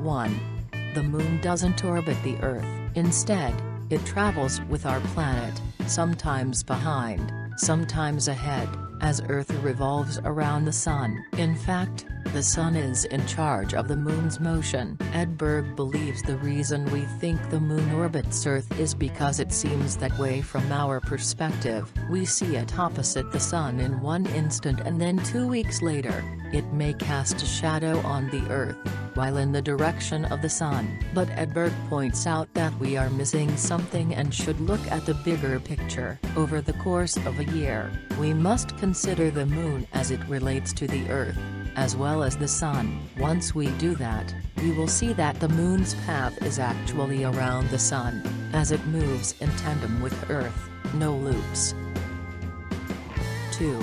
1. The Moon doesn't orbit the Earth. Instead, it travels with our planet, sometimes behind, sometimes ahead, as Earth revolves around the Sun. In fact, the Sun is in charge of the Moon's motion. Edberg believes the reason we think the Moon orbits Earth is because it seems that way from our perspective. We see it opposite the Sun in one instant, and then 2 weeks later, it may cast a shadow on the Earth, while in the direction of the Sun. But Edberg points out that we are missing something and should look at the bigger picture. Over the course of a year, we must consider the Moon as it relates to the Earth, as well as the Sun. Once we do that, we will see that the Moon's path is actually around the Sun, as it moves in tandem with Earth, no loops. 2.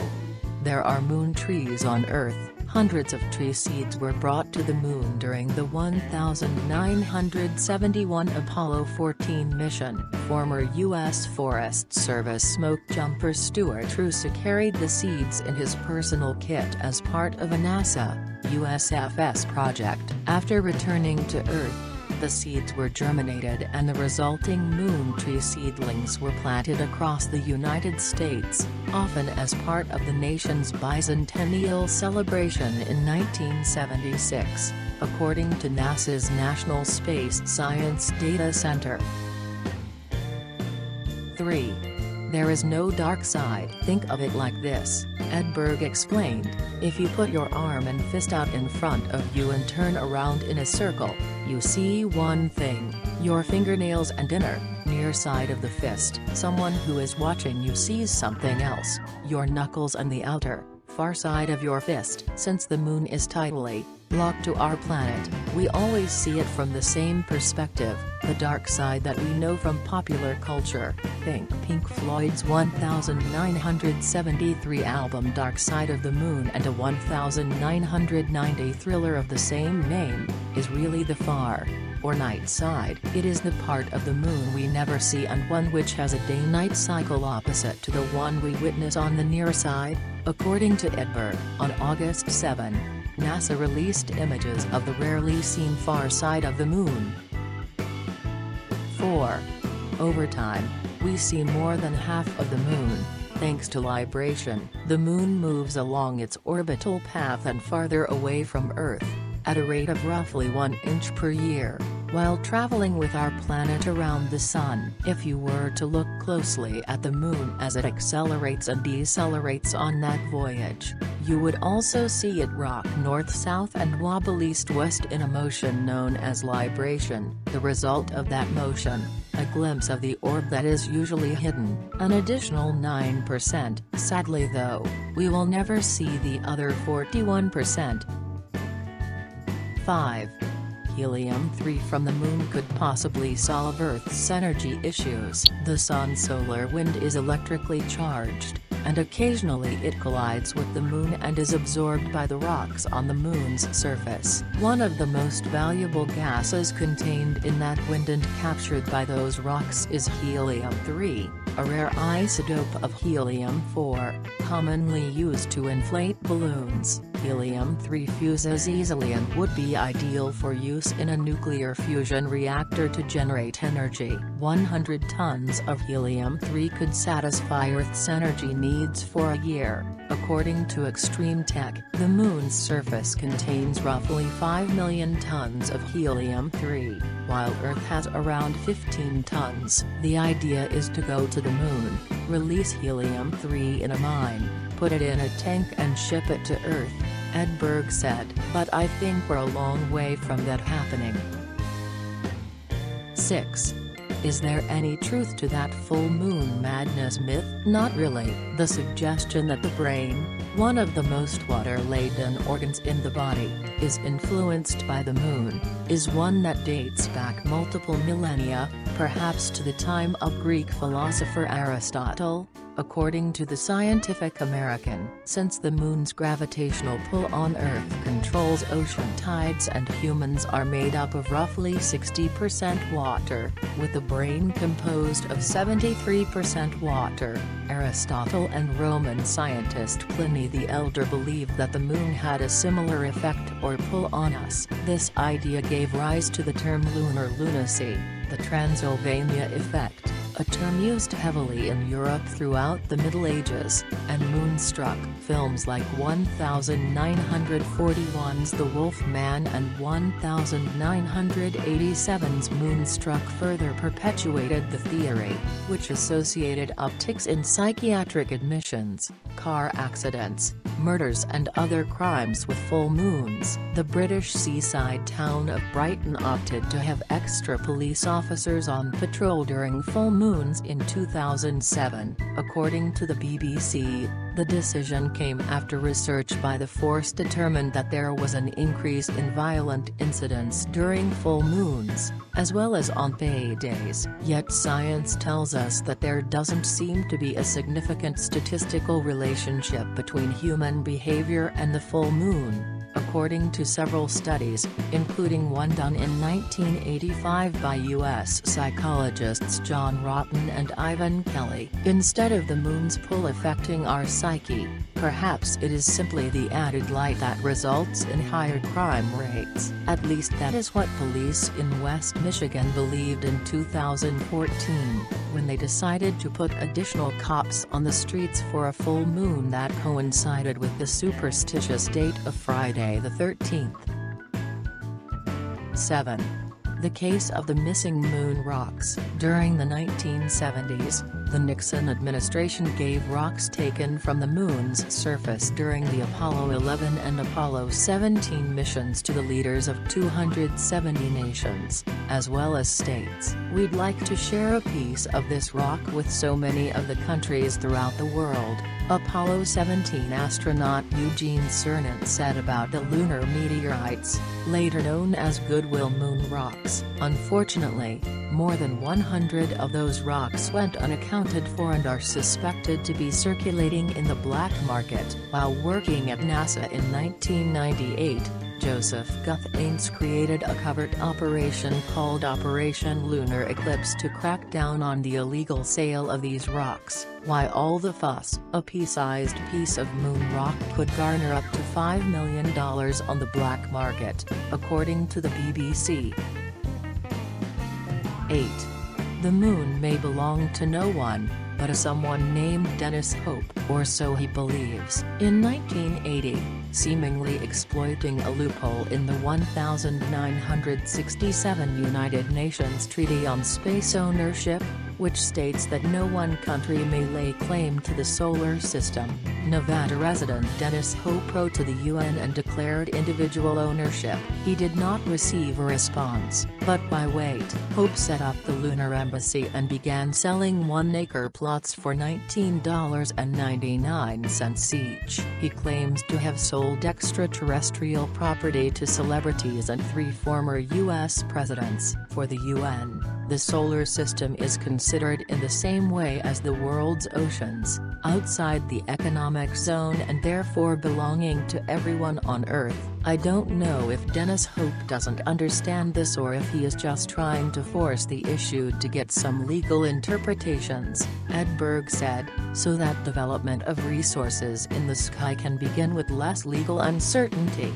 There are moon trees on Earth. Hundreds of tree seeds were brought to the Moon during the 1971 Apollo 14 mission. Former U.S. Forest Service smoke jumper Stuart Roosa carried the seeds in his personal kit as part of a NASA, USFS project. After returning to Earth, the seeds were germinated and the resulting moon tree seedlings were planted across the United States, often as part of the nation's bicentennial celebration in 1976, according to NASA's National Space Science Data Center. 3. There is no dark side. Think of it like this, Edberg explained: if you put your arm and fist out in front of you and turn around in a circle, you see one thing, your fingernails and inner, near side of the fist. Someone who is watching you sees something else, your knuckles and the outer, far side of your fist. Since the Moon is tidally locked to our planet, we always see it from the same perspective, the dark side that we know from popular culture. Think Pink Floyd's 1973 album Dark Side of the Moon, and a 1990 thriller of the same name, is really the far, or night side. It is the part of the Moon we never see and one which has a day-night cycle opposite to the one we witness on the near side, according to Edberg. On August 7, NASA released images of the rarely seen far side of the Moon. 4. Over time, we see more than half of the Moon, thanks to libration. The Moon moves along its orbital path and farther away from Earth, at a rate of roughly 1 inch per year, while traveling with our planet around the Sun. If you were to look closely at the Moon as it accelerates and decelerates on that voyage, you would also see it rock north-south and wobble east-west in a motion known as libration. The result of that motion, a glimpse of the orb that is usually hidden, an additional 9%. Sadly though, we will never see the other 41%. 5. Helium-3 from the Moon could possibly solve Earth's energy issues. The Sun's solar wind is electrically charged, and occasionally it collides with the Moon and is absorbed by the rocks on the Moon's surface. One of the most valuable gases contained in that wind and captured by those rocks is helium-3, a rare isotope of helium-4, commonly used to inflate balloons. Helium-3 fuses easily and would be ideal for use in a nuclear fusion reactor to generate energy. 100 tons of helium-3 could satisfy Earth's energy needs for a year, according to Extreme Tech. The Moon's surface contains roughly 5 million tons of helium-3, while Earth has around 15 tons. The idea is to go to the Moon, release helium-3 in a mine, put it in a tank and ship it to Earth, Edberg said. But I think we're a long way from that happening. 6. Is there any truth to that full moon madness myth? Not really. The suggestion that the brain, one of the most water-laden organs in the body, is influenced by the Moon, is one that dates back multiple millennia, perhaps to the time of Greek philosopher Aristotle. according to the Scientific American. Since the moon's gravitational pull on Earth controls ocean tides and humans are made up of roughly 60% water, with a brain composed of 73% water, Aristotle and Roman scientist Pliny the Elder believed that the moon had a similar effect or pull on us. This idea gave rise to the term lunar lunacy, the Transylvania effect, a term used heavily in Europe throughout the Middle Ages, and Moonstruck. Films like 1941's The Wolf Man and 1987's Moonstruck further perpetuated the theory, which associated upticks in psychiatric admissions, car accidents, murders and other crimes with full moons. The British seaside town of Brighton opted to have extra police officers on patrol during full moons in 2007, according to the BBC. The decision came after research by the force determined that there was an increase in violent incidents during full moons, as well as on paydays. Yet science tells us that there doesn't seem to be a significant statistical relationship between human behavior and the full moon, according to several studies, including one done in 1985 by U.S. psychologists John Rotten and Ivan Kelly. Instead of the moon's pull affecting our psyche, perhaps it is simply the added light that results in higher crime rates. At least that is what police in West Michigan believed in 2014, when they decided to put additional cops on the streets for a full moon that coincided with the superstitious date of Friday the 13th. 7. The case of the missing moon rocks. During the 1970s, the Nixon administration gave rocks taken from the moon's surface during the Apollo 11 and Apollo 17 missions to the leaders of 270 nations, as well as states. "We'd like to share a piece of this rock with so many of the countries throughout the world," Apollo 17 astronaut Eugene Cernan said about the lunar meteorites, later known as Goodwill Moon rocks. "Unfortunately, more than 100 of those rocks went unaccounted for and are suspected to be circulating in the black market." While working at NASA in 1998, Joseph Guthans created a covert operation called Operation Lunar Eclipse to crack down on the illegal sale of these rocks. Why all the fuss? A pea-sized piece of moon rock could garner up to $5 million on the black market, according to the BBC. 8. The moon may belong to no one, but a someone named Dennis Hope, or so he believes. In 1980, seemingly exploiting a loophole in the 1967 United Nations Treaty on Space Ownership, which states that no one country may lay claim to the solar system, Nevada resident Dennis Hope wrote to the UN and declared individual ownership. He did not receive a response, but by wait, Hope set up the Lunar Embassy and began selling 1-acre plots for $19.99 each. He claims to have sold extraterrestrial property to celebrities and 3 former U.S. presidents. For the UN, the solar system is considered in the same way as the world's oceans, outside the economic zone and therefore belonging to everyone on Earth. I don't know if Dennis Hope doesn't understand this or if he is just trying to force the issue to get some legal interpretations, Edberg said, so that development of resources in the sky can begin with less legal uncertainty.